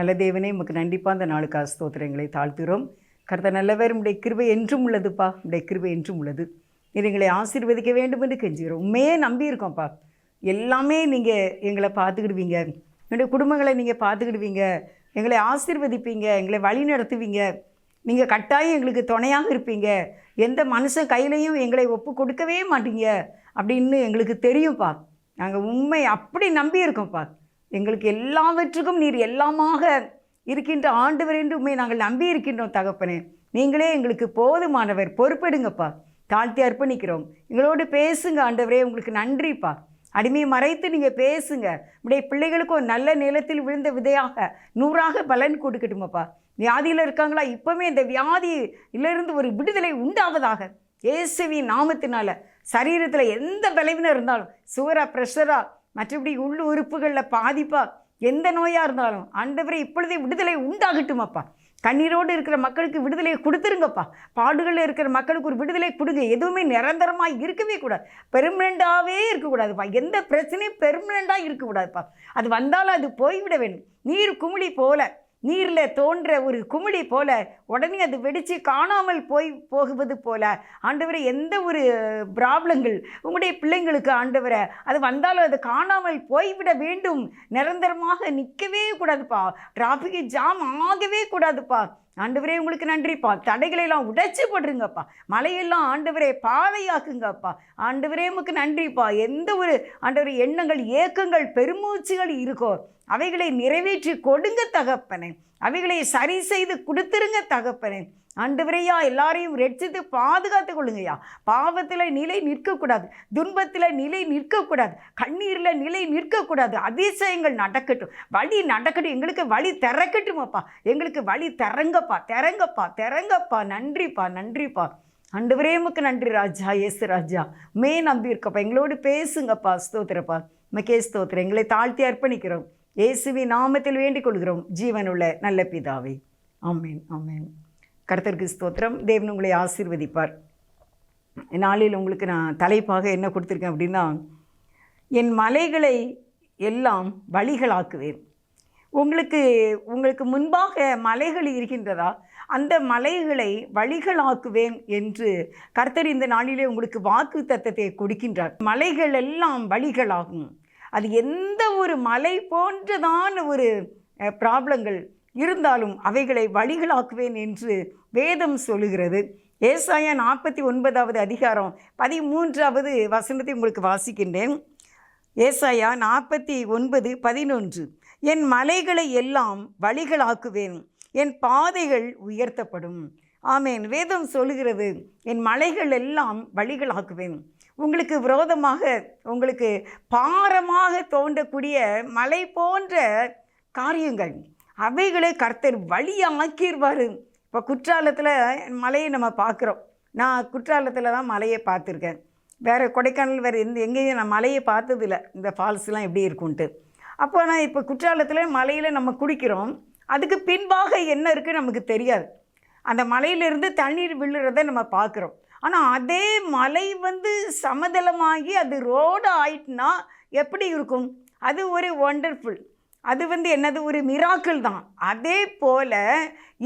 நல்ல தேவனே, உமக்கு நன்றிப்பா. அந்த நாளுக்காக ஸ்தோத்திரங்களை தாழ்த்துகிறோம். கர்த்தர் நல்லவர், உம்முடைய கிருபை என்றும் உள்ளதுப்பா. உம்முடைய கிருபை என்றும் உள்ளது. நீர் எங்களை ஆசீர்வதிக்க வேண்டும் என்று கெஞ்சுகிறோம். உண்மையே நம்பி இருக்கோம்ப்பா. எல்லாமே நீங்கள் எங்களை பார்த்துக்கிடுவீங்க, என்னுடைய குடும்பங்களை நீங்கள் பார்த்துக்கிடுவீங்க, எங்களை ஆசீர்வதிப்பீங்க, எங்களை வழி நடத்துவீங்க. நீங்கள் கட்டாயம் எங்களுக்கு துணையாக இருப்பீங்க. எந்த மனுஷன் கையிலையும் எங்களை ஒப்பு கொடுக்கவே மாட்டீங்க அப்படின்னு எங்களுக்கு தெரியும்ப்பா. நாங்கள் உண்மை அப்படி நம்பி இருக்கோம்ப்பா. எங்களுக்கு எல்லாவற்றுக்கும் நீர் எல்லாமாக இருக்கின்ற ஆண்டவர் என்று உண்மை நாங்கள் நம்பி இருக்கின்றோம் தகப்பனே. நீங்களே எங்களுக்கு போதுமானவர், பொறுப்பெடுங்கப்பா. தாழ்த்தி அர்ப்பணிக்கிறோம். எங்களோடு பேசுங்க ஆண்டவரே. உங்களுக்கு நன்றிப்பா. அடிமையை மறைத்து நீங்கள் பேசுங்க. உடைய பிள்ளைகளுக்கு ஒரு நல்ல நிலத்தில் விழுந்த விதையாக 100ஆக பலன் கொடுக்கட்டுமாப்பா. வியாதியில் இருக்காங்களா, இப்போவே இந்த வியாதியிலிருந்து ஒரு விடுதலை உண்டாவதாக இயேசுவின் நாமத்தினால. சரீரத்தில் எந்த பலவீனம் இருந்தாலும், சுகரா, ப்ரெஷரா, மற்றபடி உள்ளு உறுப்புகளில் பாதிப்பா, எந்த நோயாக இருந்தாலும் ஆண்டவரே இப்பொழுதே விடுதலை உண்டாகட்டுமாப்பா. கண்ணீரோடு இருக்கிற மக்களுக்கு விடுதலையை கொடுத்துருங்கப்பா. பாடுகளில் இருக்கிற மக்களுக்கு ஒரு விடுதலை கொடுங்க. எதுவுமே நிரந்தரமாக இருக்கவே கூடாது, பெர்மனண்டாகவே இருக்கக்கூடாதுப்பா. எந்த பிரச்சனையும் பெர்மனண்டாக இருக்கக்கூடாதுப்பா. அது வந்தாலும் அது போய்விட வேண்டும். நீர் குமிழி போல, நீரில் தோன்ற ஒரு குமிழி போல உடனே அது வெடித்து காணாமல் போகுவது போல ஆண்டவரை எந்த ஒரு ப்ராப்ளங்கள் உங்களுடைய பிள்ளைங்களுக்கு ஆண்டவரை அது வந்தாலும் அது காணாமல் போய்விட வேண்டும். நிரந்தரமாக நிற்கவே கூடாதுப்பா. டிராஃபிக் ஜாம் ஆகவே கூடாதுப்பா. ஆண்டவரே உங்களுக்கு நன்றிப்பா. தடைகளெல்லாம் உடைச்சி போடுறீங்கப்பா. மலையெல்லாம் ஆண்டவரே பாதையாக்குங்கப்பா. ஆண்டவரே உமக்கு நன்றிப்பா. எந்த ஒரு ஆண்டவரே எண்ணங்கள், ஏக்கங்கள், பெருமூச்சுகள் இருக்கோ அவைகளை நிறைவேற்றி கொடுங்க தகப்பனே. அவைகளை சரி செய்து கொடுத்துருங்க தகப்பனே. ஆண்டவரையா எல்லாரையும் ரட்சித்து பாதுகாத்து கொள்ளுங்கய்யா. பாவத்தில் நிலை நிற்கக்கூடாது, துன்பத்தில் நிலை நிற்கக்கூடாது, கண்ணீரில் நிலை நிற்கக்கூடாது. அதிசயங்கள் நடக்கட்டும், வழி நடக்கட்டும். எங்களுக்கு வழி திறக்கட்டுமாப்பா. எங்களுக்கு வழி திறங்கப்பா, திறங்கப்பா, திறங்கப்பா. நன்றிப்பா, நன்றிப்பா. ஆண்டவரே உமக்கு நன்றி ராஜா. இயேசு ராஜா மே நம்பி இருக்கப்பா. எங்களோடு பேசுங்கப்பா. ஸ்தோத்திரப்பா. மக்கே ஸ்தோத்திரம். எங்களை தாழ்த்தி அர்ப்பணிக்கிறோம். இயேசுவின் நாமத்தில் வேண்டிக் கொள்கிறோம் ஜீவனுள்ள நல்ல பிதாவே. ஆமேன், ஆமேன். கர்த்தருக்கு ஸ்தோத்திரம். தேவன் உங்களை ஆசீர்வதிப்பார். நாளில் உங்களுக்கு நான் தலைப்பாக என்ன கொடுத்துருக்கேன் அப்படின்னா, என் மலைகளை எல்லாம் வழிகளாக்குவேன். உங்களுக்கு முன்பாக மலைகள் இருக்கின்றதா, அந்த மலைகளை வழிகளாக்குவேன் என்று கர்த்தர் இந்த நாளிலே உங்களுக்கு வாக்கு தத்தத்தை கொடுக்கின்றார். மலைகள் எல்லாம் வழிகளாகும். அது எந்த ஒரு மலை போன்றதான ஒரு ப்ராப்ளங்கள் இருந்தாலும் அவைகளை வழிகளாக்குவேன் என்று வேதம் சொல்லுகிறது. ஏசாயா 49வது அதிகாரம் 13வது வசனத்தை உங்களுக்கு வாசிக்கின்றேன். ஏசாயா 49:11. என் மலைகளை எல்லாம் வழிகளாக்குவேன், என் பாதைகள் உயர்த்தப்படும். ஆமேன். வேதம் சொல்லுகிறது, என் மலைகள் எல்லாம் வழிகளாக்குவேன். உங்களுக்கு விரோதமாக, உங்களுக்கு பாரமாக தோன்றக்கூடிய மலை போன்ற காரியங்கள் அவைகளை கர்த்தர் வழியாக்கிடுவார். இப்போ குற்றாலத்தில் மலையை நம்ம பார்க்குறோம். நான் குற்றாலத்தில் தான் மலையை பார்த்துருக்கேன். வேறு கொடைக்கானல் வேறு எங்கேயும் நான் மலையை பார்த்ததில்லை, இந்த ஃபால்ஸ்லாம் எப்படி இருக்குன்ட்டு. அப்போ நான் இப்போ குற்றாலத்தில் மலையில் நம்ம குடிக்கிறோம். அதுக்கு பின்பாக என்ன இருக்குன்னு நமக்கு தெரியாது. அந்த மலையிலிருந்து தண்ணீர் விழுறதை நம்ம பார்க்குறோம். ஆனால் அதே மலை சமதளமாகி அது ரோடு ஆயிட்டுனா எப்படி இருக்கும்? அது ஒரு ஒண்டர்ஃபுல், அது என்னது, ஒரு மிராக்கிள் தான். அதே போல்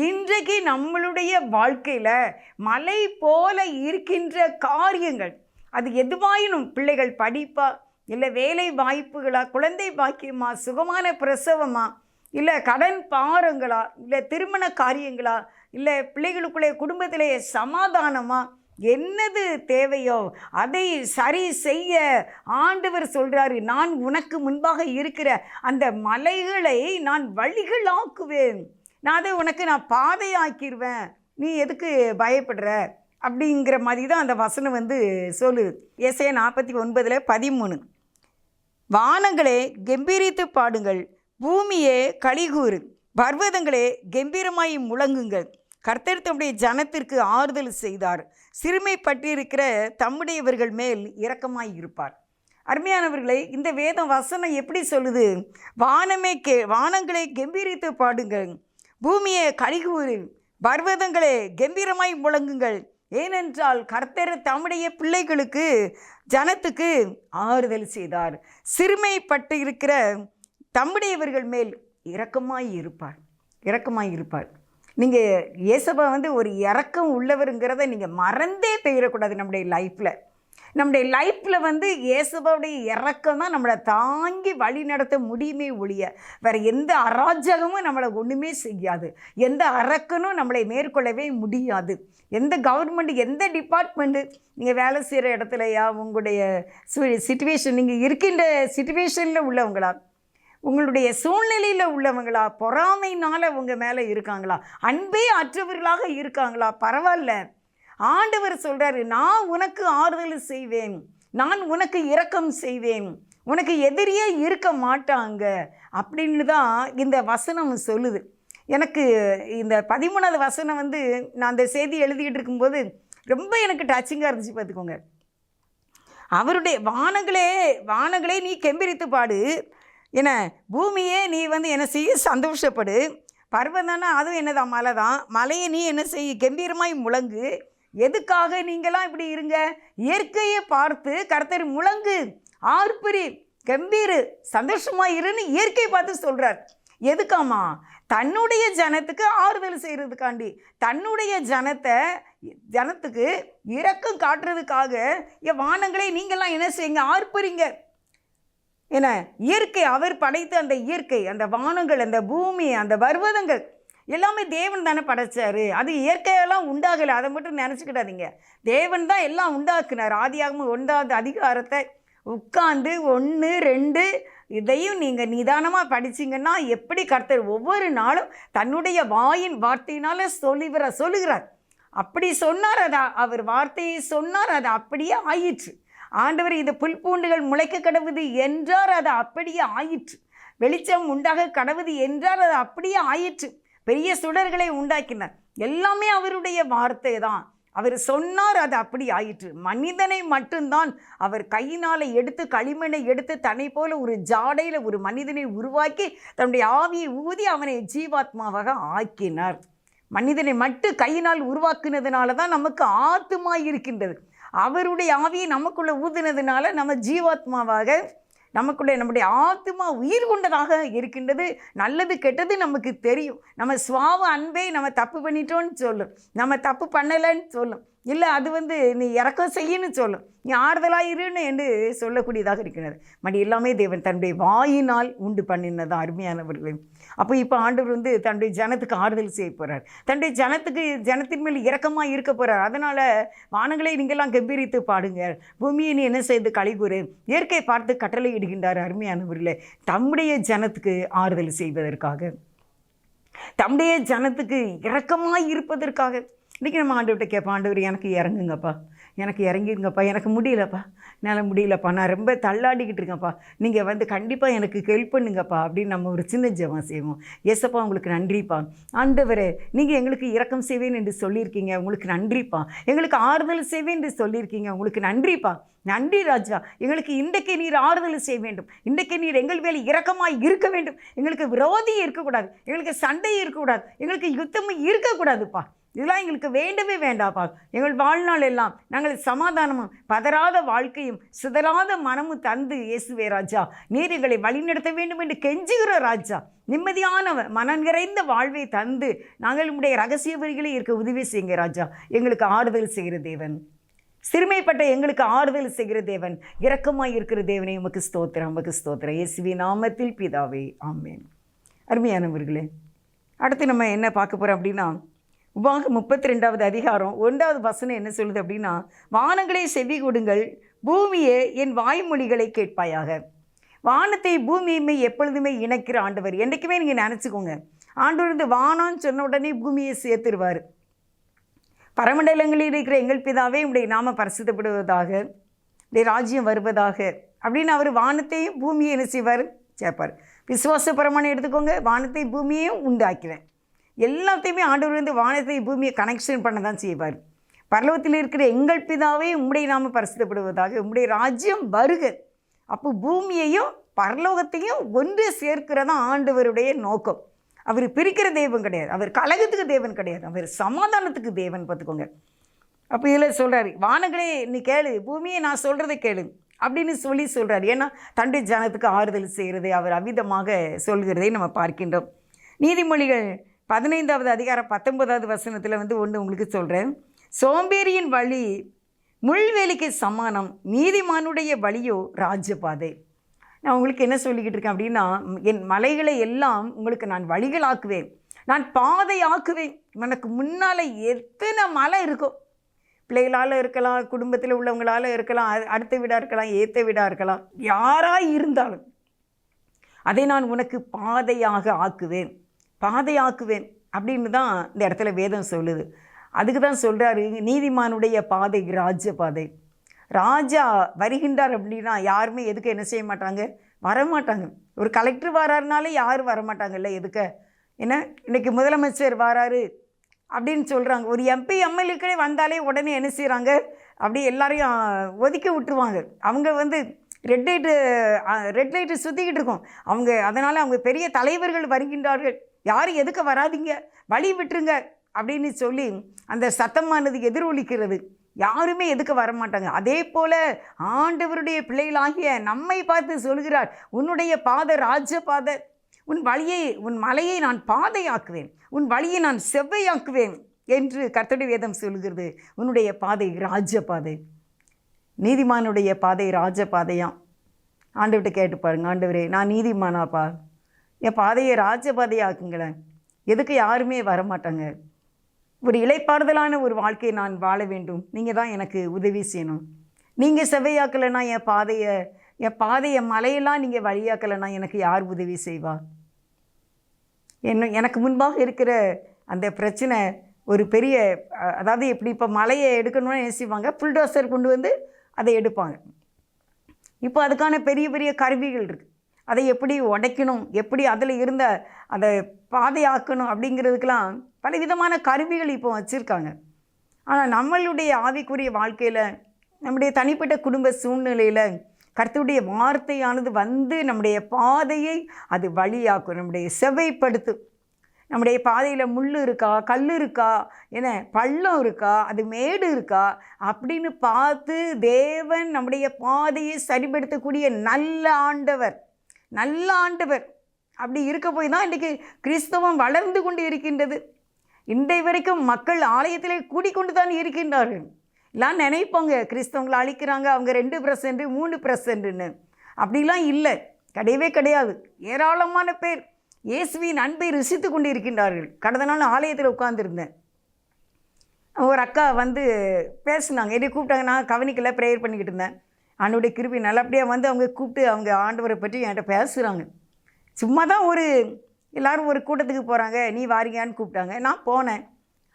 இன்றைக்கு நம்மளுடைய வாழ்க்கையில் மலை போல இருக்கின்ற காரியங்கள், அது எதுவாயினும், பிள்ளைகள் படிப்பா, இல்லை வேலை வாய்ப்புகளா, குழந்தை பாக்கியமா, சுகமான பிரசவமா, இல்லை கடன் பாரங்களா, இல்லை திருமண காரியங்களா, இல்லை பிள்ளைகளுக்குள்ளே குடும்பத்திலே சமாதானமா, என்னது தேவையோ அதை சரி செய்ய ஆண்டவர் சொல்கிறாரு. நான் உனக்கு முன்பாக இருக்கிற அந்த மலைகளை நான் வழிகளாக்குவேன், நான் அதை உனக்கு நான் பாதையாக்கிடுவேன், நீ எதுக்கு பயப்படுற அப்படிங்கிற மாதிரி தான் அந்த வசனம் சொல்லுது. ஏசாயா 49:13. வானங்களே கம்பீரித்து பாடுங்கள், பூமியே களிகூறு, பர்வதங்களே கம்பீரமாய் முழங்குங்கள். கர்த்தர் தம்முடைய ஜனத்திற்கு ஆறுதல் செய்தார், சிறுமைப்பட்டிருக்கிற தம்முடையவர்கள் மேல் இரக்கமாய் இருப்பார். அருமையானவர்களே, இந்த வேத வசனம் எப்படி சொல்லுது? வானங்களே கம்பீரித்து பாடுங்கள், பூமியே களிகூறு, பர்வதங்களே கம்பீரமாய் முழங்குங்கள். ஏனென்றால் கர்த்தர் தம்முடைய பிள்ளைகளுக்கு, ஜனத்துக்கு ஆறுதல் செய்தார், சிறுமைப்பட்டு இருக்கிற தம்முடையவர்கள் மேல் இரக்கமாய் இருப்பார். இரக்கமாக இருப்பார். நீங்கள் இயேசுப்பா வந்து ஒரு இரக்கம் உள்ளவருங்கிறத நீங்கள் மறந்தே போயிடக்கூடாது. நம்முடைய லைஃப்பில் வந்து இயேசுபாவுடைய இரக்கம் தான் நம்மளை தாங்கி வழி நடத்த முடியுமே ஒழிய வேறு எந்த அராஜகமும் நம்மளை ஒன்றுமே செய்யாது. எந்த அரக்கனும் நம்மளை மேற்கொள்ளவே முடியாது. எந்த கவர்மெண்ட், எந்த டிபார்ட்மெண்ட்டு, நீங்கள் வேலை செய்கிற இடத்துலையா, உங்களுடைய சிச்சுவேஷன், நீங்கள் இருக்கின்ற சிச்சுவேஷனில் உள்ளவங்களா, உங்களுடைய சூழ்நிலையில் உள்ளவங்களா, பொறாமையினால் உங்கள் மேலே இருக்காங்களா, அன்பே அற்றவர்களாக இருக்காங்களா, பரவாயில்ல. ஆண்டவர் சொல்கிறாரு, நான் உனக்கு ஆறுதல் செய்வேன், நான் உனக்கு இரக்கம் செய்வேன், உனக்கு எதிரியே இருக்க மாட்டாங்க அப்படின்னு தான் இந்த வசனம் சொல்லுது. எனக்கு இந்த 13வது வசனம் வந்து நான் அந்த செய்தி எழுதிக்கிட்டு இருக்கும்போது ரொம்ப எனக்கு டச்சிங்காக இருந்துச்சு. பார்த்துக்கோங்க. அவருடைய வானங்களே நீ கெம்பீரித்து பாடு, என்ன பூமியே நீ வந்து என்ன செய்ய சந்தோஷப்படு, பர்வதானா அதுவும் என்னதான் மலை தான், மலையை நீ என்ன செய்ய கம்பீரமாய் முழங்கு. எதுக்காக நீங்களாம் இப்படி இருங்க? இயற்கையை பார்த்து கர்த்தர் முழங்கு, ஆர்ப்பரி, கம்பீரு, சந்தோஷமாக இருன்னு இயற்கையை பார்த்து சொல்கிறார். எதுக்காமா? தன்னுடைய ஜனத்துக்கு ஆறுதல் செய்கிறதுக்காண்டி, தன்னுடைய ஜனத்துக்கு இரக்கம் காட்டுறதுக்காக வானங்களே நீங்கள்லாம் என்ன செய்யுங்க? ஆர்ப்பரிங்க. ஏன்னா இயற்கை, அவர் படைத்த அந்த இயற்கை, அந்த வானங்கள், அந்த பூமி, அந்த பர்வதங்கள் எல்லாமே தேவன் தானே படைச்சாரு. அது இயற்கையெல்லாம் உண்டாகலை, அதை மட்டும் நினச்சிக்கிடாதீங்க. தேவன் தான் எல்லாம் உண்டாக்குனார். ஆதியாகமம் 1வது அதிகாரத்தை உட்கார்ந்து 1, 2 இதையும் நீங்கள் நிதானமாக படிச்சிங்கன்னா எப்படி கர்த்தர் ஒவ்வொரு நாளும் தன்னுடைய வாயின் வார்த்தையினால் சொல்லுகிறார். அப்படி சொன்னார், அதை அவர் வார்த்தையை சொன்னார், அது அப்படியே ஆயிற்று. ஆண்டவர் இது புல் பூண்டுகள் முளைக்க கடவுது என்றார், அது அப்படியே ஆயிற்று. வெளிச்சம் உண்டாக கடவுது என்றார், அது அப்படியே ஆயிற்று. பெரிய சுடர்களை உண்டாக்கினார். எல்லாமே அவருடைய வார்த்தை தான். அவர் சொன்னார், அது அப்படி ஆயிற்று. மனிதனை மட்டும்தான் அவர் கையினால் எடுத்து, களிமண்ணை எடுத்து, தன்னை போல ஒரு ஜாடையில் ஒரு மனிதனை உருவாக்கி தன்னுடைய ஆவியை ஊதி அவனை ஜீவாத்மாவாக ஆக்கினார். மனிதனை மட்டும் கையினால் உருவாக்குனதுனால தான் நமக்கு ஆத்மா இருக்கின்றது. அவருடைய ஆவியை நமக்குள்ளே ஊதினதுனால நம்ம ஜீவாத்மாவாக, நமக்குள்ளே நம்முடைய ஆத்மா உயிர் கொண்டதாக இருக்கின்றது. நல்லது கெட்டது நமக்கு தெரியும். நம்ம சுவாவ அன்பை நம்ம தப்பு பண்ணிட்டோன்னு சொல்லும், நம்ம தப்பு பண்ணலைன்னு சொல்லும், இல்லை அது வந்து நீ இறக்கம் செய்யன்னு சொல்லும், நீ ஆறுதலாயிருன்னு என்று சொல்லக்கூடியதாக இருக்கிறது. மடி எல்லாமே தேவன் தன்னுடைய வாயினால் உண்டு பண்ணினதான் அருமையானவர்களே. அப்போ இப்போ ஆண்டவர் வந்து தன்னுடைய ஜனத்துக்கு ஆறுதல் செய்ய போகிறார். தன்னுடைய ஜனத்தின் மேல் இரக்கமாக இருக்க போகிறார். அதனால் வானங்களை நீங்கள்லாம் கம்பீரித்து பாடுங்க, பூமியை நீ என்ன செய்து களிகூறு, இயற்கை பார்த்து கட்டளை இடுகின்றார். அருமையானவர்களே, தம்முடைய ஜனத்துக்கு ஆறுதல் செய்வதற்காக, தம்முடைய ஜனத்துக்கு இரக்கமாக இருப்பதற்காக இன்றைக்கி நம்ம ஆண்டவர்கிட்ட கேட்போம், ஆண்டவர் எனக்கு இறங்குங்கப்பா, எனக்கு இறங்கிருங்கப்பா, எனக்கு முடியலப்பா, என்னால் முடியலப்பா, நான் ரொம்ப தள்ளாடிக்கிட்டு இருக்கேன்ப்பா, நீங்கள் வந்து கண்டிப்பாக எனக்கு ஹெல்ப் பண்ணுங்கப்பா அப்படின்னு நம்ம ஒரு சின்ன ஜெபம் செய்வோம். ஏசப்பா உங்களுக்கு நன்றிப்பா, ஆண்டவரே நீங்கள் எங்களுக்கு இரக்கம் செய்வேன் என்று சொல்லியிருக்கீங்க, உங்களுக்கு நன்றிப்பா, எங்களுக்கு ஆறுதல் செய்வேன் என்று சொல்லியிருக்கீங்க, உங்களுக்கு நன்றிப்பா, நன்றி ராஜா. எங்களுக்கு இன்றைக்கு நீர் ஆறுதல் செய்ய வேண்டும், இன்றைக்கு நீர் எங்கள் மேலே இரக்கமாக இருக்க வேண்டும். எங்களுக்கு விரோதி இருக்கக்கூடாது, எங்களுக்கு சண்டை இருக்கக்கூடாது, எங்களுக்கு யுத்தமும் இருக்கக்கூடாதுப்பா. இதெல்லாம் எங்களுக்கு வேண்டவே வேண்டாப்பா. எங்கள் வாழ்நாள் எல்லாம் நாங்கள் சமாதானமும் பதறாத வாழ்க்கையும் சிதறாத மனமும் தந்து இயேசுவே ராஜா நீர் எங்களை வழிநடத்த வேண்டும் என்று கெஞ்சுகிற ராஜா. நிம்மதியான மனம் நிறைந்த வாழ்வை தந்து நாங்கள் உடைய ரகசிய வரிகளை இருக்க உதவி செய்யுங்க ராஜா. எங்களுக்கு ஆறுதல் செய்கிற தேவன், சிறுமைப்பட்ட எங்களுக்கு ஆறுதல் செய்கிற தேவன், இரக்கமாய் இருக்கிற தேவனை உமக்கு ஸ்தோத்திரம், உமக்கு ஸ்தோத்திரம். இயேசுவின் நாமத்தில் பிதாவே, ஆமென். அருமையானவர்களே, அடுத்து நம்ம என்ன பார்க்க போகிறோம் அப்படின்னா, உபாகம் 32வது அதிகாரம் 1வது வசனம் என்ன சொல்லுது அப்படின்னா, வானங்களே செவி கொடுங்கள், பூமியே என் வாய்மொழிகளை கேட்பாயாக. வானத்தை பூமியுமே எப்பொழுதுமே இணைக்கிற ஆண்டவர். என்றைக்குமே நீங்கள் நினச்சிக்கோங்க, ஆண்டவர் இந்த வானம்னு சொன்ன உடனே பூமியை சேர்த்துருவார். பரமண்டலங்களில் இருக்கிற எங்கள் பிதாவே உடைய நாம பரிசுத்தப்படுவதாக, உடைய ராஜ்யம் வருவதாக அப்படின்னு அவர் வானத்தையும் பூமியை என்ன செய்வார்? சேர்ப்பார். விசுவாச பிரமாணம் எடுத்துக்கோங்க, வானத்தை பூமியையும் உண்டாக்கிறேன். எல்லாத்தையுமே ஆண்டவர் வந்து வானத்தை பூமியை கனெக்ஷன் பண்ண தான் செய்வார். பரலோகத்தில் இருக்கிற எங்கள் பிதாவே உம்முடைய நாம பரிசுத்தப்படுவதாக, உம்முடைய ராஜ்யம் வருக. அப்போ பூமியையும் பரலோகத்தையும் ஒன்று சேர்க்கிறதான் ஆண்டவருடைய நோக்கம். அவர் பிரிக்கிற தேவன் கிடையாது, அவர் கலகத்துக்கு தேவன் கிடையாது, அவர் சமாதானத்துக்கு தேவன். பார்த்துக்கோங்க. அப்போ இதில் சொல்கிறார், வானங்களே நீ கேளு, பூமியை நான் சொல்கிறத கேளு அப்படின்னு சொல்கிறார். ஏன்னா தன்னுடைய ஜனத்துக்கு ஆறுதல் செய்கிறது அவர் அவிதமாக சொல்கிறதை நம்ம பார்க்கின்றோம். நீதிமொழிகள் 15வது அதிகாரம் 19வது வசனத்தில் வந்து ஒன்று உங்களுக்கு சொல்கிறேன். சோம்பேறியின் வழி முள்வேலிக்கு சமானம், நீதிமானுடைய வழியோ ராஜ்யபாதை. நான் உங்களுக்கு என்ன சொல்லிக்கிட்டு இருக்கேன் அப்படின்னா, என் மலைகளை எல்லாம் உங்களுக்கு நான் வழிகளாக்குவேன், நான் பாதை ஆக்குவேன். எனக்கு முன்னால் எத்தனை மலை இருக்கும், பிள்ளைகளால் இருக்கலாம், குடும்பத்தில் உள்ளவங்களால் இருக்கலாம், அடுத்த வீடாக இருக்கலாம், ஏற்ற வீடாக இருக்கலாம், யாராக இருந்தாலும் அதை நான் உனக்கு பாதையாக ஆக்குவேன், பாதையாக்குவேன் அப்படின்னு தான் இந்த இடத்துல வேதம் சொல்லுது. அதுக்கு தான் சொல்கிறாரு, நீதிமானுடைய பாதை ராஜ்ய பாதை. ராஜா வருகின்றார் அப்படின்னா யாருமே எதுக்கு என்ன செய்ய மாட்டாங்க, வரமாட்டாங்க. ஒரு கலெக்டர் வராருனாலே யாரும் வரமாட்டாங்கல்ல, எதுக்க ஏன்னா இன்றைக்கி முதலமைச்சர் வராரு அப்படின்னு சொல்கிறாங்க. ஒரு எம்பி எம்எல்ஏக்களே வந்தாலே உடனே என்ன செய்கிறாங்க, அப்படி எல்லாரையும் ஒதுக்கி விட்டுருவாங்க. அவங்க வந்து ரெட் லைட்டு சுற்றிக்கிட்டு இருக்கோம் அவங்க, அதனால் அவங்க பெரிய தலைவர்கள் வருகின்றார்கள், யாரும் எதுக்க வராதிங்க, வழி விட்டுருங்க அப்படின்னு சொல்லி அந்த சத்தமானது எதிரொலிக்கிறது. யாருமே எதுக்க வரமாட்டாங்க. அதே போல் ஆண்டவருடைய பிள்ளைகளாகிய நம்மை பார்த்து சொல்கிறார், உன்னுடைய பாதை ராஜ்ய பாதை, உன் மலையை நான் பாதையாக்குவேன், உன் வழியை நான் செவ்வையாக்குவேன் என்று கர்த்தருடைய வேதம் சொல்கிறது. உன்னுடைய பாதை ராஜ்ய பாதை, நீதிமானுடைய பாதை ராஜ பாதையாம். ஆண்டவர்கிட்ட கேட்டு பாருங்க, ஆண்டவரே நான் நீதிமானாப்பா, என் பாதையை ராஜ பாதையாக்குங்களேன், எதுக்கு யாருமே வரமாட்டாங்க, ஒரு இளைப்பாறுதலான ஒரு வாழ்க்கையை நான் வாழ வேண்டும், நீங்கள் தான் எனக்கு உதவி செய்யணும். நீங்கள் செவ்வையாக்கலைன்னா என் பாதையை மலையெல்லாம் நீங்கள் வழியாக்கலைன்னா எனக்கு யார் உதவி செய்வா? எனக்கு முன்பாக இருக்கிற அந்த பிரச்சனை ஒரு பெரிய, அதாவது எப்படி இப்போ மலையை எடுக்கணும்னு என்ன செய்வாங்க, புல்டோசர் கொண்டு வந்து அதை எடுப்பாங்க. இப்போ அதுக்கான பெரிய பெரிய கருவிகள் இருக்குது, அதை எப்படி உடைக்கணும், எப்படி அதில் இருந்த அதை பாதையாக்கணும் அப்படிங்கிறதுக்கெலாம் பலவிதமான கருவிகள் இப்போ வச்சுருக்காங்க. ஆனால் நம்மளுடைய ஆவிக்குரிய வாழ்க்கையில், நம்முடைய தனிப்பட்ட குடும்ப சூழ்நிலையில் கர்த்தருடைய வார்த்தையானது வந்து நம்முடைய பாதையை அது வழியாக்கும், நம்முடைய செவ்வைப்படுத்தும். நம்முடைய பாதையில் முள் இருக்கா, கல் இருக்கா, என்ன பள்ளம் இருக்கா, அது மேடு இருக்கா அப்படின்னு பார்த்து தேவன் நம்முடைய பாதையை சரிப்படுத்தக்கூடிய நல்ல ஆண்டவர், நல்ல ஆண்டவர். அப்படி இருக்க போய் தான் இன்றைக்கி கிறிஸ்தவம் வளர்ந்து கொண்டு இருக்கின்றது. இன்றைய வரைக்கும் மக்கள் ஆலயத்திலே கூடிக்கொண்டு தான் இருக்கின்றார்கள். எல்லாம் நினைப்பாங்க கிறிஸ்தவங்களை அழிக்கிறாங்க, அவங்க 2% 3%ன்னு. அப்படிலாம் இல்லை, கிடையவே கிடையாது. ஏராளமான பேர் இயேசுவின் அன்பை ருசித்து கொண்டு இருக்கின்றார்கள். கடந்த நாள் ஆலயத்தில் உட்கார்ந்துருந்தேன், ஒரு அக்கா வந்து பேசினாங்க, என்னை கூப்பிட்டாங்க, நான் கவனிக்கல, ப்ரேயர் பண்ணிக்கிட்டு இருந்தேன். ஆண்டவருடைய கிருபை நல்லபடியாக வந்து அவங்க கூப்பிட்டு அவங்க ஆண்டவரை பற்றி என்கிட்ட பேசுகிறாங்க. சும்மா தான் எல்லோரும் ஒரு கூட்டத்துக்கு போகிறாங்க, நீ வாரியான்னு கூப்பிட்டாங்க. நான் போனேன்,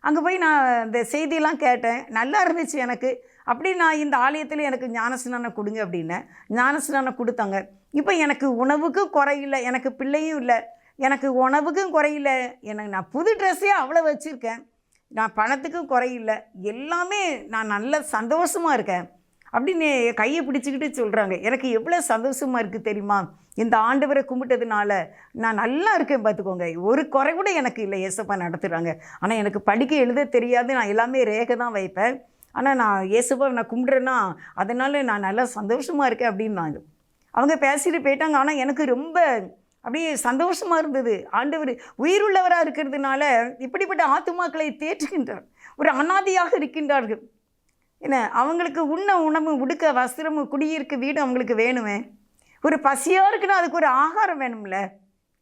அங்கே போய் நான் இந்த செய்தியெல்லாம் கேட்டேன், நல்லா இருந்துச்சு எனக்கு. அப்படி நான் இந்த ஆலயத்தில் எனக்கு ஞானஸ்நானம் கொடுங்க அப்படின்னேன், ஞானஸ்நானம் கொடுத்தாங்க. இப்போ எனக்கு உணவுக்கும் குறையில்லை, எனக்கு பிள்ளையும் இல்லை, எனக்கு உணவுக்கும் குறையில்லை, எனக்கு நான் புது ட்ரெஸ்ஸே அவ்வளோ வச்சுருக்கேன், நான் பணத்துக்கும் குறையில்லை, எல்லாமே நான் நல்ல சந்தோஷமாக இருக்கேன் அப்படின்னு கையை பிடிச்சிக்கிட்டு சொல்கிறாங்க. எனக்கு எவ்வளோ சந்தோஷமாக இருக்குது தெரியுமா, இந்த ஆண்டவரை கும்பிட்டதுனால நான் நல்லா இருக்கேன் பார்த்துக்கோங்க, ஒரு குறை கூட எனக்கு இல்லை. ஏசப்பா நடத்துகிறாங்க. ஆனால் எனக்கு படிக்க எழுத தெரியாது, நான் எல்லாமே ரேகை தான் வைப்பேன். ஆனால் நான் ஏசப்பா நான் கும்பிட்றேன்னா அதனால் நான் நல்லா சந்தோஷமாக இருக்கேன் அப்படின்னாங்க. அவங்க பேசிட்டு போயிட்டாங்க. ஆனால் எனக்கு ரொம்ப அப்படியே சந்தோஷமாக இருந்தது. ஆண்டவர் உயிருள்ளவராக இருக்கிறதுனால இப்படிப்பட்ட ஆத்துமாக்களை தேற்றுகின்றார். ஒரு அனாதையாக இருக்கின்றார்கள். என்ன, அவங்களுக்கு உண்ண உணவு, உடுக்க வஸ்திரம், குடியிருக்க வீடு அவங்களுக்கு வேணுமே. ஒரு பசியாக இருக்குன்னா அதுக்கு ஒரு ஆகாரம் வேணும்ல.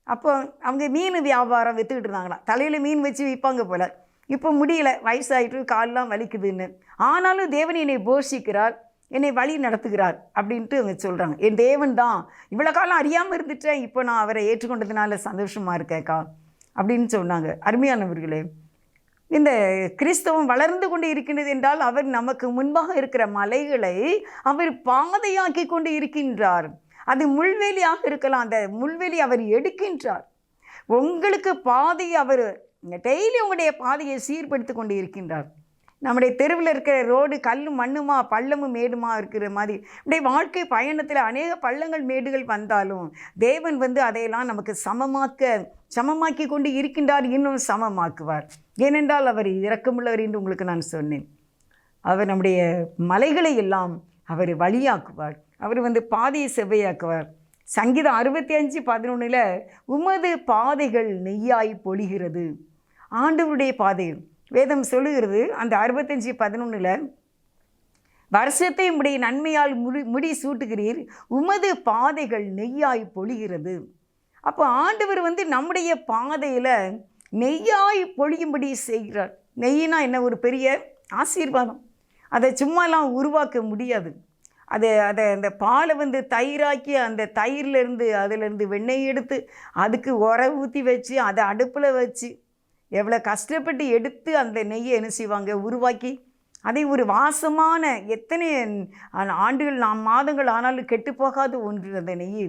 அப்போ அவங்க மீன் வியாபாரம் விற்றுக்கிட்டு இருந்தாங்களாம், தலையில் மீன் வச்சு விற்பாங்க போல். இப்போ முடியல, வயசாகிட்டு காலெலாம் வலிக்குதுன்னு. ஆனாலும் தேவன் என்னை போஷிக்கிறார், என்னை வழி நடத்துகிறார் அப்படின்ட்டு அவங்க சொல்கிறாங்க. என் தேவன் தான், இவ்வளோ காலம் அறியாமல் இருந்துட்டேன், இப்போ நான் அவரை ஏற்றுக்கொண்டதுனால சந்தோஷமாக இருக்கேக்கா அப்படின்னு சொன்னாங்க. அருமையானவர்களே, இந்த கிறிஸ்தவம் வளர்ந்து கொண்டு இருக்கின்றது என்றால் அவர் நமக்கு முன்பாக இருக்கிற மலைகளை அவர் பாதையாக்கி கொண்டு இருக்கின்றார். அது முள்வேலியாக இருக்கலாம், அந்த முள்வேலி அவர் எடுக்கின்றார். உங்களுக்கு பாதையை அவர் டெய்லி உங்களுடைய பாதையை சீர்படுத்தி கொண்டு இருக்கின்றார். நம்முடைய தெருவில் இருக்கிற ரோடு கல்லும் மண்ணுமா பள்ளமும் மேடுமா இருக்கிற மாதிரி நம்முடைய வாழ்க்கை பயணத்தில் அநேக பள்ளங்கள் மேடுகள் வந்தாலும் தேவன் வந்து அதையெல்லாம் நமக்கு சமமாக்கி கொண்டு இருக்கின்றார், இன்னும் சமமாக்குவார். ஏனென்றால் அவர் இரக்கமுள்ளவர் என்று உங்களுக்கு நான் சொன்னேன். அவர் நம்முடைய மலைகளை எல்லாம் அவர் வழியாக்குவார், அவர் வந்து பாதையை செவ்வையாக்குவார். சங்கீதம் 65:11 உமது பாதைகள் நெய்யாய் பொழிகிறது, ஆண்டவருடைய பாதை. வேதம் சொல்லுகிறது அந்த 65:11 வருஷத்தை உம்முடைய நன்மையால் முடி சூட்டுகிறீர், உமது பாதைகள் நெய்யாய் பொழிகிறது. அப்போ ஆண்டவர் நம்முடைய பாதையில் நெய்யாய் பொழியும்படி செய்கிறார். நெய்யினா என்ன, ஒரு பெரிய ஆசீர்வாதம். அதை சும்மாலாம் உருவாக்க முடியாது. அதை அந்த பாலை தயிராக்கி அந்த தயிர்லேருந்து அதிலேருந்து வெண்ணெய் எடுத்து அதுக்கு ஊற்றி வச்சு அதை அடுப்பில் வச்சு எவ்வளோ கஷ்டப்பட்டு எடுத்து அந்த நெய்யை என்ன செய்வாங்க, உருவாக்கி அதை ஒரு வாசமான எத்தனை ஆண்டுகள் மாதங்கள் ஆனாலும் கெட்டு போகாத ஒன்று அந்த நெய்.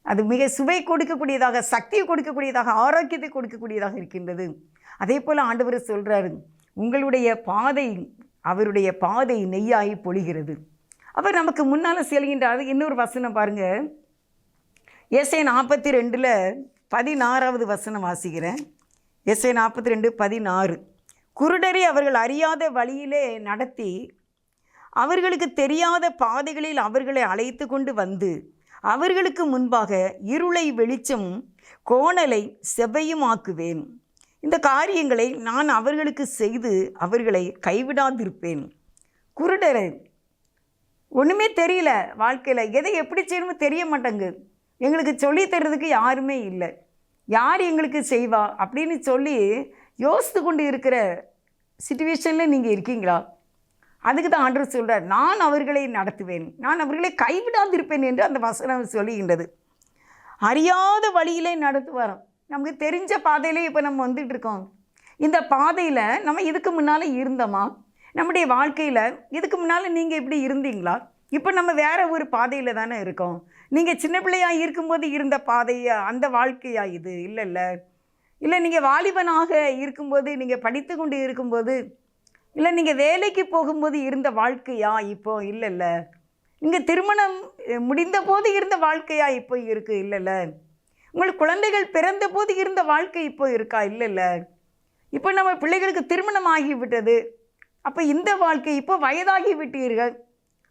அது மிக சுவை கொடுக்கக்கூடியதாக, சக்தியை கொடுக்கக்கூடியதாக, ஆரோக்கியத்தை கொடுக்கக்கூடியதாக இருக்கின்றது. அதே போல் ஆண்டவர் சொல்கிறாரு, உங்களுடைய பாதை, அவருடைய பாதை நெய்யாகி பொழிகிறது. அவர் நமக்கு முன்னால் செல்கின்றார். இன்னொரு வசனம் பாருங்கள், ஏசாயா 42:16 வசனம் வாசிக்கிறேன். ஏசாயா 42:16 குருடரை அவர்கள் அறியாத வழியிலே நடத்தி அவர்களுக்கு தெரியாத பாதைகளில் அவர்களை அழைத்து கொண்டு வந்து அவர்களுக்கு முன்பாக இருளை வெளிச்சமும் கோணலை செவ்வையும் ஆக்குவேன். இந்த காரியங்களை நான் அவர்களுக்கு செய்து அவர்களை கைவிடாதிருப்பேன். குருடரை ஒன்றுமே தெரியல, வாழ்க்கையில் எதை எப்படி செய்யணுமோ தெரிய மாட்டேங்குது, எங்களுக்கு சொல்லி தர்றதுக்கு யாருமே இல்லை, யார் எங்களுக்கு செய்வா அப்படின்னு சொல்லி யோசித்து கொண்டு இருக்கிற சிச்சுவேஷனில் நீங்கள் இருக்கீங்களா? அதுக்கு தான் ஆண்டவர் சொல்கிறார், நான் அவர்களை நடத்துவேன், நான் அவர்களை கைவிடாதிருப்பேன் என்று அந்த வசனம் சொல்லுகின்றது. அறியாத வழியிலே நடத்துவாராம். நமக்கு தெரிஞ்ச பாதையிலே இப்போ நம்ம வந்துட்டு இருக்கோம். இந்த பாதையில் நம்ம இதுக்கு முன்னால் இருந்தோமா? நம்முடைய வாழ்க்கையில் இதுக்கு முன்னால் நீங்கள் இப்படி இருந்தீங்களா? இப்போ நம்ம வேறு ஒரு பாதையில் தானே இருக்கோம். நீங்கள் சின்ன பிள்ளையாக இருக்கும்போது இருந்த பாதையா அந்த வாழ்க்கையா இது? இல்லை நீங்கள் வாலிபனாக இருக்கும்போது, நீங்கள் படித்து கொண்டு இருக்கும்போது, இல்லை நீங்கள் வேலைக்கு போகும்போது இருந்த வாழ்க்கையா இப்போ? இல்லை நீங்கள் திருமணம் முடிந்த போது இருந்த வாழ்க்கையா இப்போ இருக்குது? இல்லை உங்கள் குழந்தைகள் பிறந்த போது இருந்த வாழ்க்கை இப்போ இருக்கா? இல்லை இப்போ நம்ம பிள்ளைகளுக்கு திருமணம் ஆகிவிட்டது, அப்போ இந்த வாழ்க்கை இப்போ வயதாகி விட்டீர்கள்,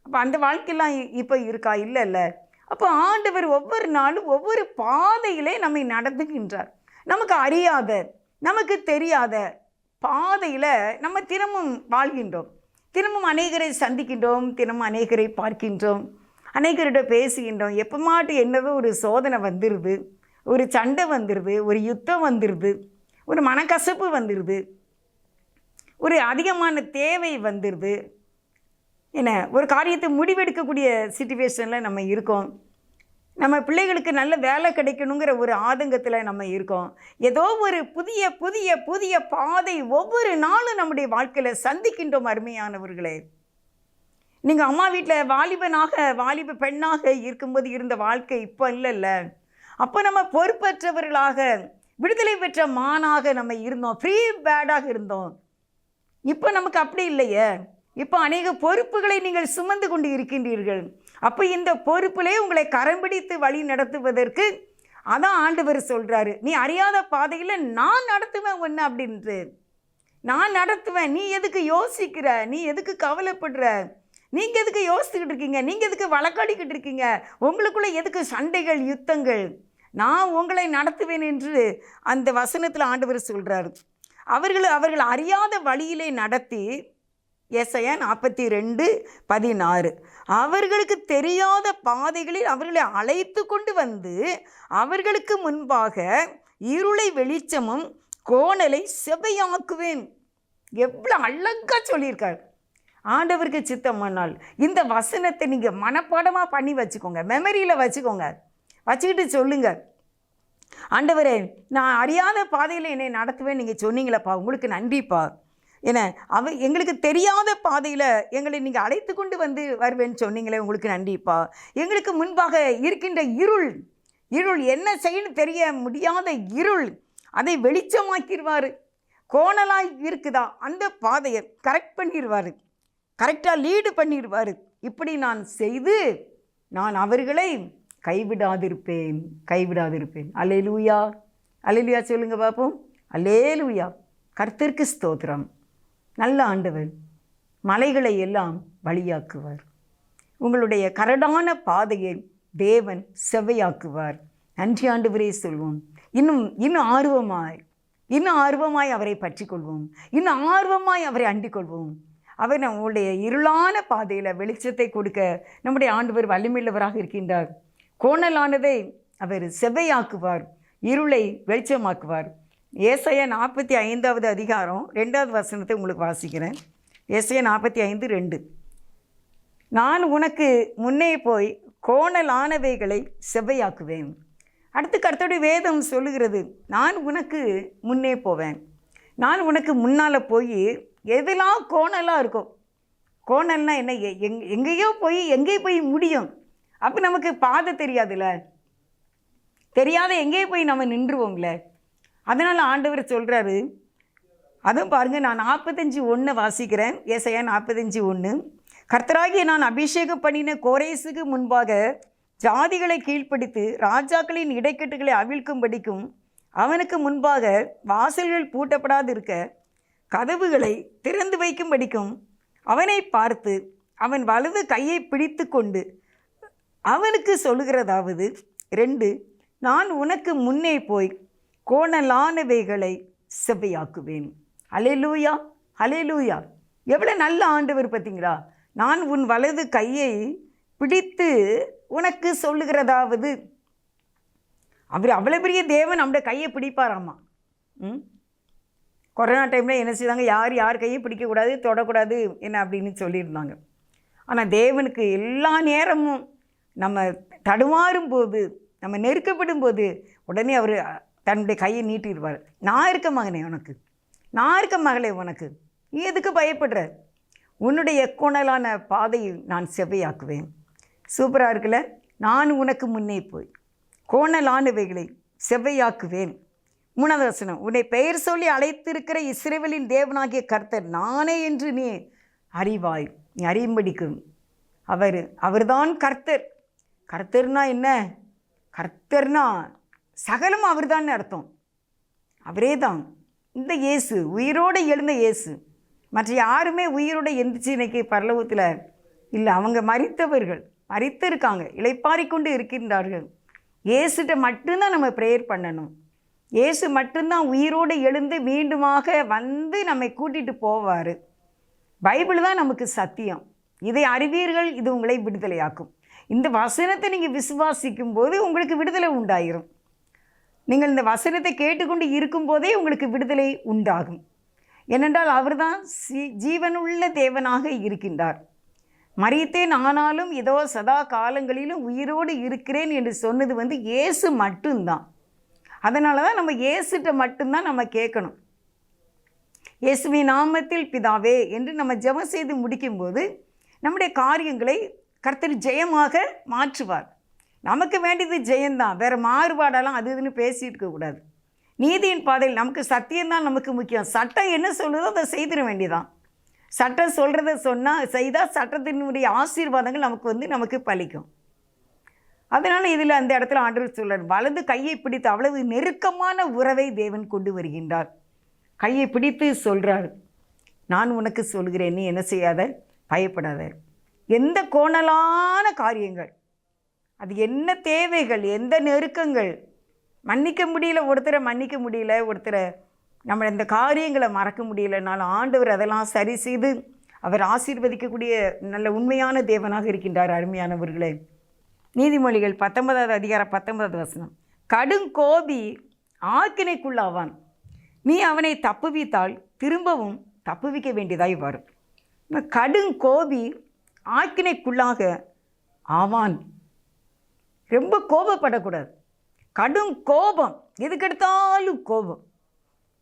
அப்போ அந்த வாழ்க்கையெல்லாம் இப்போ இருக்கா? இல்லை அப்போ ஆண்டவர் ஒவ்வொரு நாளும் ஒவ்வொரு பாதையிலே நம்மை நடத்துகின்றார். நமக்கு அறியாத, நமக்கு தெரியாத பாதையில் நம்ம தினமும் வாழ்கின்றோம், தினமும் அநேகரை சந்திக்கின்றோம், தினமும் அநேகரை பார்க்கின்றோம், அநேகரிடம் பேசுகின்றோம். எப்போ என்னவோ ஒரு சோதனை வந்துடுது, ஒரு சண்டை வந்துடுது, ஒரு யுத்தம் வந்துடுது, ஒரு மனக்கசப்பு வந்துடுது, ஒரு அதிகமான தேவை வந்துடுது, என்ன ஒரு காரியத்தை முடிவெடுக்கக்கூடிய சிச்சுவேஷனில் நம்ம இருக்கோம். நம்ம பிள்ளைகளுக்கு நல்ல வேலை கிடைக்கணுங்கிற ஒரு ஆதங்கத்தில் நம்ம இருக்கோம். ஏதோ ஒரு புதிய புதிய புதிய பாதை ஒவ்வொரு நாளும் நம்முடைய வாழ்க்கையில் சந்திக்கின்றோம். அருமையானவர்களே, நீங்கள் அம்மா வீட்டில் வாலிப பெண்ணாக இருக்கும்போது இருந்த வாழ்க்கை இப்போ இல்லைல்ல. அப்போ நம்ம பொறுப்பற்றவர்களாக, விடுதலை பெற்ற மானாக நம்ம இருந்தோம், ஃப்ரீ பேடாக இருந்தோம். இப்போ நமக்கு அப்படி இல்லையே. இப்போ அநேக பொறுப்புகளை நீங்கள் சுமந்து கொண்டு இருக்கின்றீர்கள். அப்போ இந்த பொறுப்பிலே உங்களை கரம் பிடித்து வழி நடத்துவதற்கு அதான் ஆண்டவர் சொல்கிறாரு, நீ அறியாத பாதையில் நான் நடத்துவேன் ஒன்று அப்படின்ட்டு. நான் நடத்துவேன், நீ எதுக்கு யோசிக்கிற, நீ எதுக்கு கவலைப்படுற, நீங்கள் எதுக்கு யோசிச்சுக்கிட்டு இருக்கீங்க, நீங்கள் எதுக்கு வழக்காடிக்கிட்டு இருக்கீங்க, உங்களுக்குள்ளே எதுக்கு சண்டைகள் யுத்தங்கள், நான் உங்களை நடத்துவேன் என்று அந்த வசனத்தில் ஆண்டவர் சொல்கிறாரு. அவர்கள் அறியாத வழியிலே நடத்தி, ஏசாயா 42:16 அவர்களுக்கு தெரியாத பாதைகளில் அவர்களை அழைத்து கொண்டு வந்து அவர்களுக்கு முன்பாக இருளை வெளிச்சமும் கோணலை செவ்வையாக்குவேன். எவ்வளோ அழகாக சொல்லியிருக்கார். ஆண்டவருக்கு சித்தமானால் இந்த வசனத்தை நீங்கள் மனப்பாடமாக பண்ணி வச்சுக்கோங்க, மெமரியில் வச்சுக்கிட்டு சொல்லுங்கள், ஆண்டவரே நான் அறியாத பாதையில் என்னை நடத்துவேன் நீங்கள் சொன்னீங்களப்பா, உங்களுக்கு நன்றிப்பா. ஏன்னா எங்களுக்கு தெரியாத பாதையில் எங்களை நீங்கள் அழைத்து கொண்டு வந்து வருவேன்னு சொன்னீங்களே, உங்களுக்கு நன்றிப்பா. எங்களுக்கு முன்பாக இருக்கின்ற இருள் என்ன செய்யணும் தெரிய முடியாத இருள், அதை வெளிச்சமாக்கிடுவார். கோணலாய் இருக்குதா அந்த பாதையை கரெக்ட் பண்ணிடுவார், கரெக்டாக லீடு பண்ணிடுவார். இப்படி நான் செய்து நான் அவர்களை கைவிடாதிருப்பேன். அல்லேலூயா, அல்லேலூயா சொல்லுங்க பார்ப்போம். அல்லேலூயா, கர்த்தருக்கு ஸ்தோத்திரம். நல்ல ஆண்டவர் மலைகளை எல்லாம் வழியாக்குவார். உங்களுடைய கரடான பாதையை தேவன் செவ்வையாக்குவார். நன்றி ஆண்டவரே சொல்வோம். இன்னும் ஆர்வமாய் இன்னும் ஆர்வமாய் அவரை பற்றி கொள்வோம், இன்னும் ஆர்வமாய் அவரை அண்டிக் கொள்வோம். அவர் நம்முடைய இருளான பாதையில் வெளிச்சத்தை கொடுக்க நம்முடைய ஆண்டவர் வலிமையுள்ளவராக இருக்கின்றார். கோணலானதை அவர் செவ்வையாக்குவார், இருளை வெளிச்சமாக்குவார். ஏசாயா 45வது அதிகாரம் 2வது வசனத்தை உங்களுக்கு வாசிக்கிறேன். ஏசாயா 45:2. நான் உனக்கு முன்னே போய் கோணலானவைகளை செவ்வையாக்குவேன். அடுத்து கர்த்தருடைய வேதம் சொல்லுகிறது, நான் உனக்கு முன்னே போவேன். நான் உனக்கு முன்னால் போய் எதெல்லாம் கோணலாக இருக்கும். கோணல்னா என்ன? எங்கேயோ போய் முடியும். அப்போ நமக்கு பாதை தெரியாதுல்ல, தெரியாத எங்கேயோ போய் நம்ம நின்றுவோம்ல. அதனால் ஆண்டவர் சொல்கிறாரு, அதுவும் பாருங்கள், நான் 45:1 வாசிக்கிறேன். ஏசாயா 45:1. கர்த்தராகிய நான் அபிஷேகம் பண்ணின கோரேசுக்கு முன்பாக ஜாதிகளை கீழ்ப்படுத்தி ராஜாக்களின் இடைக்கட்டுகளை அவிழ்க்கும்படிக்கும் அவனுக்கு முன்பாக வாசல்கள் பூட்டப்படாது இருக்க கதவுகளை திறந்து வைக்கும்படிக்கும் அவனை பார்த்து அவன் வலது கையை பிடித்து கொண்டு அவனுக்கு சொல்லுகிறதாவது 2, நான் உனக்கு முன்னே போய் கோணலானவைகளை செவ்வையாக்குவேன். அல்லேலூயா, அல்லேலூயா. எவ்வளோ நல்ல ஆண்டவர் பார்த்தீங்களா? நான் உன் வலது கையை பிடித்து உனக்கு சொல்லுகிறதாவது. அவர் அவ்வளோ பெரிய தேவன் நம்முடைய கையை பிடிப்பாராமா. கொரோனா டைமில் என்ன செய்தாங்க? யார் கையை பிடிக்கக்கூடாது, தொடக்கூடாது என்ன அப்படின்னு சொல்லியிருந்தாங்க. ஆனால் தேவனுக்கு எல்லா நேரமும் நம்ம தடுமாறும் போது, நம்ம நெருக்கப்படும் போது உடனே அவர் தன்னுடைய கையை நீட்டிடுவார். நான் இருக்க மகனே உனக்கு, நான் இருக்க மகளே உனக்கு, நீ எதுக்கு பயப்படுற? உன்னுடைய கோணலான பாதையில் நான் செவ்வையாக்குவேன். சூப்பராக இருக்குல்ல? நான் உனக்கு முன்னே போய் கோணலானவைகளை செவ்வையாக்குவேன். 3வது வசனம், உன்னை பெயர் சொல்லி அழைத்திருக்கிற இஸ்ரவேலின் தேவனாகிய கர்த்தர் நானே என்று நீ அறிவாய். நீ அறியும்படிக்கும் அவர்தான் கர்த்தர். கர்த்தர்னா என்ன? கர்த்தர்னா சகலம் அவர் தான் அர்த்தம். அவரே தான் இந்த இயேசு, உயிரோடு எழுந்த இயேசு. மற்ற யாருமே உயிரோடு எந்திரிச்சு இன்னைக்கு பரலோகத்தில் இல்லை. அவங்க மரித்திருக்காங்க, இளைப்பாறிக்கொண்டு இருக்கின்றார்கள். இயேசுகிட்ட மட்டும்தான் நம்ம ப்ரேயர் பண்ணணும். இயேசு மட்டும்தான் உயிரோடு எழுந்து மீண்டுமாக வந்து நம்மை கூட்டிகிட்டு போவார். பைபிள் தான் நமக்கு சத்தியம். இதை அறிவீர்கள், இது உங்களை விடுதலையாக்கும். இந்த வசனத்தை நீங்கள் விசுவாசிக்கும் போது உங்களுக்கு விடுதலை உண்டாயிரும். நீங்கள் இந்த வசனத்தை கேட்டுக்கொண்டு இருக்கும்போதே உங்களுக்கு விடுதலை உண்டாகும். ஏனென்றால் அவர்தான் ஜீவனுள்ள தேவனாக இருக்கின்றார். மரித்தேன் ஆனாலும் இதோ சதா காலங்களிலும் உயிரோடு இருக்கிறேன் என்று சொன்னது இயேசு மட்டும்தான். அதனால தான் நம்ம இயேசுகிட்ட மட்டும்தான் நம்ம கேட்கணும். இயேசுவின் நாமத்தில் பிதாவே என்று நம்ம ஜெபம் செய்து முடிக்கும்போது நம்முடைய காரியங்களை கர்த்தர் ஜெயமாக மாற்றுவார். நமக்கு வேண்டியது ஜெயந்தான், வேறு மாறுபாடெல்லாம் அது இதுன்னு பேசிட்டு இருக்கக்கூடாது. நீதியின் பாதையில் நமக்கு சத்தியம்தான் நமக்கு முக்கியம். சட்டம் என்ன சொல்லுதோ அதை செய்திட வேண்டியதான். சட்டம் சொல்கிறத செய்தால் சட்டத்தினுடைய ஆசீர்வாதங்கள் நமக்கு பலிக்கும். அதனால் இதில் அந்த இடத்துல ஆண்டவர் சொல்றார், வலது கையை பிடித்து அவ்வளவு நெருக்கமான உறவை தேவன் கொண்டு வருகின்றார். கையை பிடித்து சொல்கிறார், நான் உனக்கு சொல்கிறேன், நீ என்ன செய்யாத, பயப்படாத. எந்த கோணலான காரியங்கள், அது என்ன தேவைகள், எந்த நெருக்கங்கள், மன்னிக்க முடியல ஒருத்தரை, மன்னிக்க முடியல ஒருத்தரை, நம்ம இந்த காரியங்களை மறக்க முடியலனாலும் ஆண்டவர் அதெல்லாம் சரி செய்து அவர் ஆசீர்வதிக்கக்கூடிய நல்ல உண்மையான தேவனாக இருக்கின்றார். அருமையானவர்களே, நீதிமொழிகள் 19வது அதிகாரம் 19வது வசனம், கடுங்கோபி ஆக்கினைக்குள்ளாவான், நீ அவனை தப்புவித்தால் திரும்பவும் தப்புவிக்க வேண்டியதாய் வரும். கடுங்கோபி ஆக்கினைக்குள்ளாக ஆவான். ரொம்ப கோபப்படக்கூடாது. கடும் கோபம், எதுக்கெடுத்தாலும் கோபம்,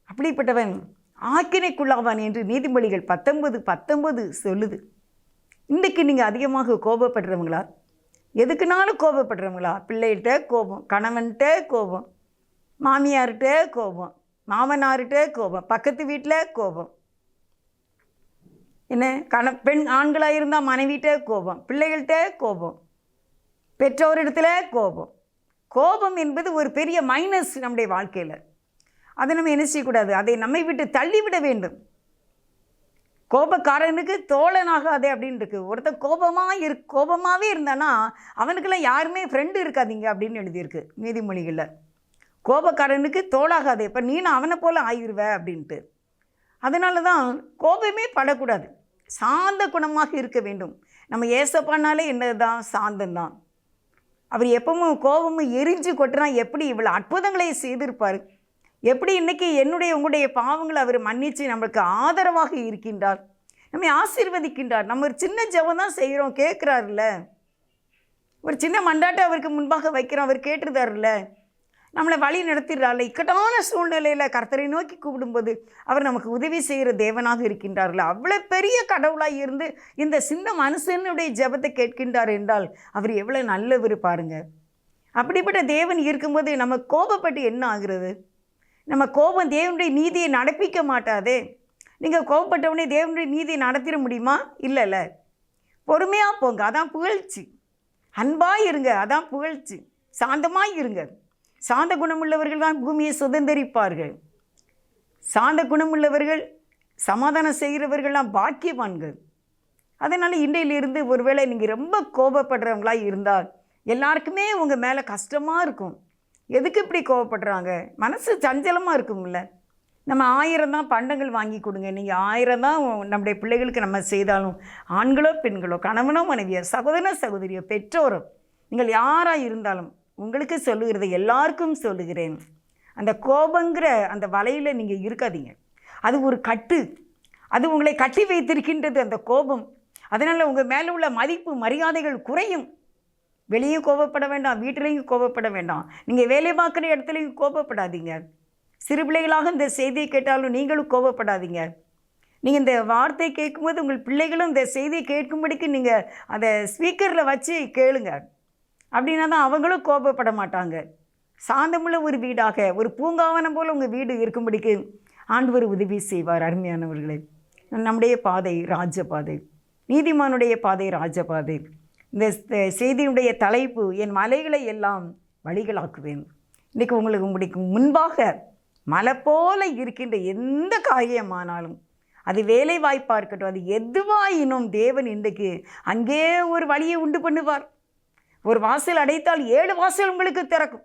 அப்படிப்பட்டவன் ஆக்கினைக்குள்ளாவான் என்று நீதிமொழிகள் 19:19 சொல்லுது. இன்றைக்கு நீங்கள் அதிகமாக கோபப்படுறவங்களா? எதுக்குனாலும் கோபப்படுறவங்களா? பிள்ளைகிட்ட கோபம், கணவன்கிட்ட கோபம், மாமியார்கிட்ட கோபம், மாமனார்கிட்ட கோபம், பக்கத்து வீட்டில் கோபம், என்ன பெண் ஆண்களாக இருந்தால் மனைவிட்ட கோபம், பிள்ளைகள்கிட்ட கோபம், பெற்றோரிடத்துல கோபம். கோபம் என்பது ஒரு பெரிய மைனஸ் நம்முடைய வாழ்க்கையில். அதை நம்ம என்ன செய்யக்கூடாது, அதை நம்மை விட்டு தள்ளிவிட வேண்டும். கோபக்காரனுக்கு தோழனாகாதே அப்படின்னு இருக்கு. ஒருத்தர் கோபமாகவே இருந்தானா அவனுக்கெல்லாம் யாருமே ஃப்ரெண்டு இருக்காதீங்க அப்படின்னு எழுதியிருக்கு நீதிமொழிகளில். கோபக்காரனுக்கு தோளாகாது, இப்போ நீனும் அவனை போல் ஆயிடுவ அப்படின்ட்டு. அதனால தான் கோபமே படக்கூடாது, சாந்த குணமாக இருக்க வேண்டும். நம்ம ஏசப்பானாலே என்னதான் சாந்தந்தான். அவர் எப்பவும் கோபமும் எரிஞ்சு கொட்டினா எப்படி இவ்வளோ அற்புதங்களை செய்திருப்பார். எப்படி இன்றைக்கி என்னுடைய உங்களுடைய பாவங்களை அவர் மன்னித்து நம்மளுக்கு ஆதரவாக இருக்கின்றார், நம்மை ஆசீர்வதிக்கின்றார். நம்ம ஒரு சின்ன ஜெபம் தான் செய்கிறோம், கேட்குறாருல்ல. ஒரு சின்ன மண்டாட்டை அவருக்கு முன்பாக வைக்கிறோம், அவர் கேட்டுருதாருல்ல. நம்மளை வழி நடத்திடுறாள். இக்கட்டான சூழ்நிலையில் கர்த்தரை நோக்கி கூப்பிடும்போது அவர் நமக்கு உதவி செய்கிற தேவனாக இருக்கின்றார்கள். அவ்வளோ பெரிய கடவுளாக இருந்து இந்த சின்ன மனுஷனுடைய ஜெபத்தை கேட்கின்றார் என்றால் அவர் எவ்வளோ நல்லவர் பாருங்கள். அப்படிப்பட்ட தேவன் இருக்கும்போது நம்ம கோபப்பட்டு என்ன ஆகிறது? நம்ம கோபம் தேவனுடைய நீதியை நடப்பிக்க மாட்டாதே. நீங்கள் கோபப்பட்டவனே தேவனுடைய நீதியை நடத்திட முடியுமா? இல்லைல்ல. பொறுமையாக போங்க, அதான் புகழ்ச்சி. அன்பாக இருங்க, அதான் புகழ்ச்சி. சாந்தமாக இருங்க. சாந்த குணமுள்ளவர்கள் தான் பூமியை சுதந்திரிப்பார்கள். சாந்த குணமுள்ளவர்கள், சமாதானம் செய்கிறவர்கள்லாம் பாக்கியவான்கள். அதனால் இன்றையிலிருந்து ஒருவேளை நீங்கள் ரொம்ப கோபப்படுறவங்களாக இருந்தால் எல்லாருக்குமே உங்கள் மேலே கஷ்டமாக இருக்கும். எதுக்கு இப்படி கோபப்படுறாங்க? மனசு சஞ்சலமாக இருக்கும்ல. நம்ம 1000 தான் பண்டங்கள் வாங்கி கொடுங்க, நீங்கள் 1000 தான் நம்முடைய பிள்ளைகளுக்கு நம்ம செய்தாலும், ஆண்களோ பெண்களோ, கணவனோ மனைவியோ, சகோதரனோ சகோதரியோ, பெற்றோரோ, நீங்கள் யாராக இருந்தாலும் உங்களுக்கு சொல்லுகிறது எல்லாருக்கும் சொல்லுகிறேன், அந்த கோபங்கிற அந்த வலையில் நீங்கள் இருக்காதீங்க. அது ஒரு கட்டு, அது உங்களை கட்டி வைத்திருக்கின்றது அந்த கோபம். அதனால் உங்கள் மேலே உள்ள மதிப்பு மரியாதைகள் குறையும். வெளியும் கோபப்பட வேண்டாம், வீட்டிலையும் கோபப்பட வேண்டாம், நீங்கள் வேலை பார்க்குற இடத்துலையும் கோபப்படாதீங்க. சிறு பிள்ளைகளாக இந்த செய்தியை கேட்டாலும் நீங்களும் கோபப்படாதீங்க. நீங்கள் இந்த வார்த்தை கேட்கும்போது உங்கள் பிள்ளைகளும் இந்த செய்தியை கேட்கும்படிக்கு நீங்கள் அதை ஸ்பீக்கரில் வச்சு கேளுங்க. அப்படின்னா தான் அவங்களும் கோபப்பட மாட்டாங்க. சாந்தமுள்ள ஒரு வீடாக, ஒரு பூங்காவனம் போல் உங்கள் வீடு இருக்கும்படிக்கு ஆண்டவர் உதவி செய்வார். அருமையானவர்களே, நம்முடைய பாதை ராஜபாதை, நீதிமானுடைய பாதை ராஜபாதை. இந்த செய்தியினுடைய தலைப்பு, என் மலைகளை எல்லாம் வழிகளாக்குவேன். இன்றைக்கி உங்களுக்கு முன்பாக மலை போல இருக்கின்ற எந்த காரியமானாலும், அது வேலை வாய்ப்பாக இருக்கட்டும், அது எதுவாயினும் தேவன் இன்றைக்கு அங்கே ஒரு வழியை உண்டு பண்ணுவார். ஒரு வாசல் அடைத்தால் 7 வாசல் உங்களுக்கு திறக்கும்.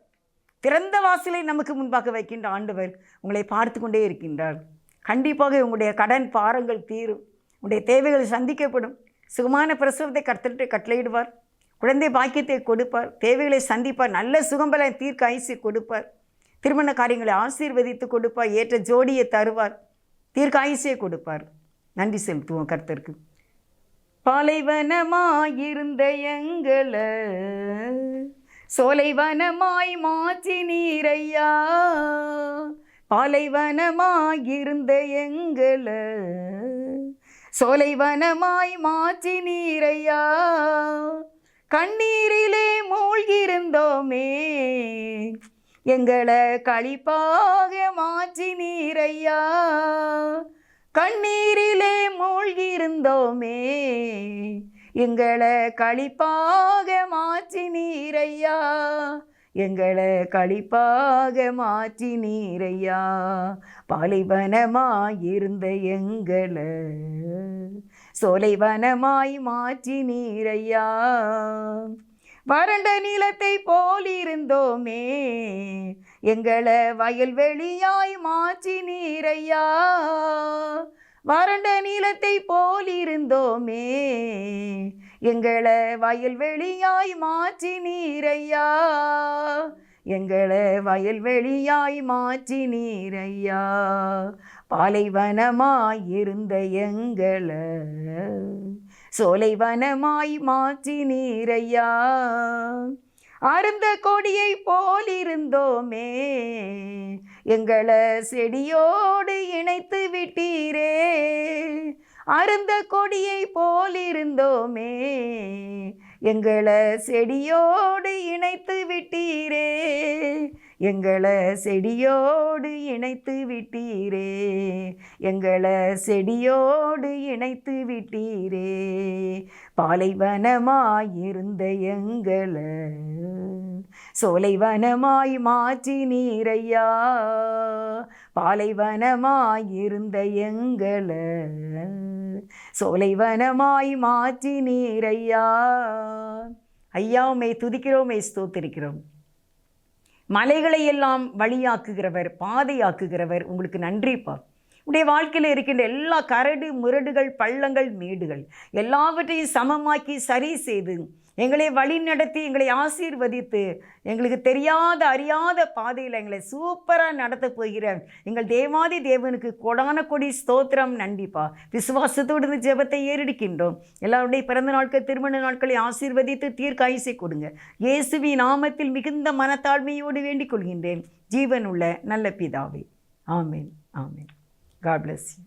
திறந்த வாசலை நமக்கு முன்பாக வைக்கின்ற ஆண்டவர் உங்களை பார்த்து கொண்டே இருக்கின்றார். கண்டிப்பாக உங்களுடைய கடன் பாரங்கள் தீரும், உங்களுடைய தேவைகள் சந்திக்கப்படும். சுகமான பிரசவத்தை கர்த்தர்கிட்ட கட்டளையிடுவார். குழந்தை பாக்கியத்தை கொடுப்பார். தேவைகளை சந்திப்பார். நல்ல சுகம்பல தீர்க்க ஆயுசை கொடுப்பார். திருமண காரியங்களை ஆசீர்வதித்து கொடுப்பார். ஏற்ற ஜோடியை தருவார். தீர்க்க ஆயுசை கொடுப்பார். நன்றி செலுத்துவோம் கர்த்தருக்கு. பாலைவனமாயிருந்த எங்களை சோலைவனமாய் மாற்றி நீரையா, பாலைவனமாயிருந்த எங்களை சோலைவனமாய் மாற்றி நீரையா, கண்ணீரிலே மூழ்கியிருந்தோமே எங்களை களிப்பாக மாற்றி நீரையா, கண்ணீரிலே மூழ்கியிருந்தோமே எங்களை களிப்பாக மாற்றி நீரையா, எங்களை களிப்பாக மாற்றி நீரையா, பாலைவனமாயிருந்த எங்களை சோலைவனமாய் மாற்றி நீரையா, வறண்ட நிலத்தை போலிருந்தோமே எங்களை வயல்வெளியாய் மாற்றி நீரையா, வறண்ட நிலத்தை போலிருந்தோமே எங்களை வயல்வெளியாய் மாற்றி நீரையா, எங்களை வயல்வெளியாய் மாற்றி நீரையா, பாலைவனமாயிருந்த எங்களை சோலைவனமாய் மாற்றி நீரையா, அருந்த கொடியை போலிருந்தோமே எங்களை செடியோடு இணைத்து விட்டீரே, அருந்த கொடியை போலிருந்தோமே எங்களை செடியோடு இணைத்து விட்டீரே, எங்களை செடியோடு இணைத்து விட்டீரே, எங்களை செடியோடு இணைத்து விட்டீரே, பாலைவனமாயிருந்த எங்களை சோலைவனமாய் மாற்றி நீரையா, பாலைவனமாயிருந்த எங்களை சோலைவனமாய் மாற்றி நீரையா. ஐயா உம்மை துதிக்கிறோம், ஸ்தோத்திரிக்கிறோம். மலைகளை எல்லாம் வழியாக்குகிறவர், பாதையாக்குகிறவர். உங்களுக்கு நன்றிப்பா. உடைய வாழ்க்கையில் இருக்கின்ற எல்லா கரடு முரடுகள், பள்ளங்கள், மேடுகள் எல்லாவற்றையும் சமமாக்கி சரி செய்து எங்களை வழி நடத்தி எங்களை ஆசீர்வதித்து எங்களுக்கு தெரியாத அறியாத பாதையில் எங்களை சூப்பராக நடத்த போகிற எங்கள் தேவாதி தேவனுக்கு கொடான கொடி ஸ்தோத்திரம். நன்றிப்பா. விசுவாசத்தோடு இந்த ஜெபத்தை ஏறெடுக்கின்றோம். எல்லாருடைய பிறந்த நாட்கள், திருமண நாட்களை ஆசீர்வதித்து தீர்க்க ஆயுசை கொடுங்க. இயேசுவின் நாமத்தில் மிகுந்த மனத்தாழ்மையோடு வேண்டிக் கொள்கின்றேன் ஜீவனுள்ள நல்ல பிதாவே. ஆமென், ஆமென். God bless you.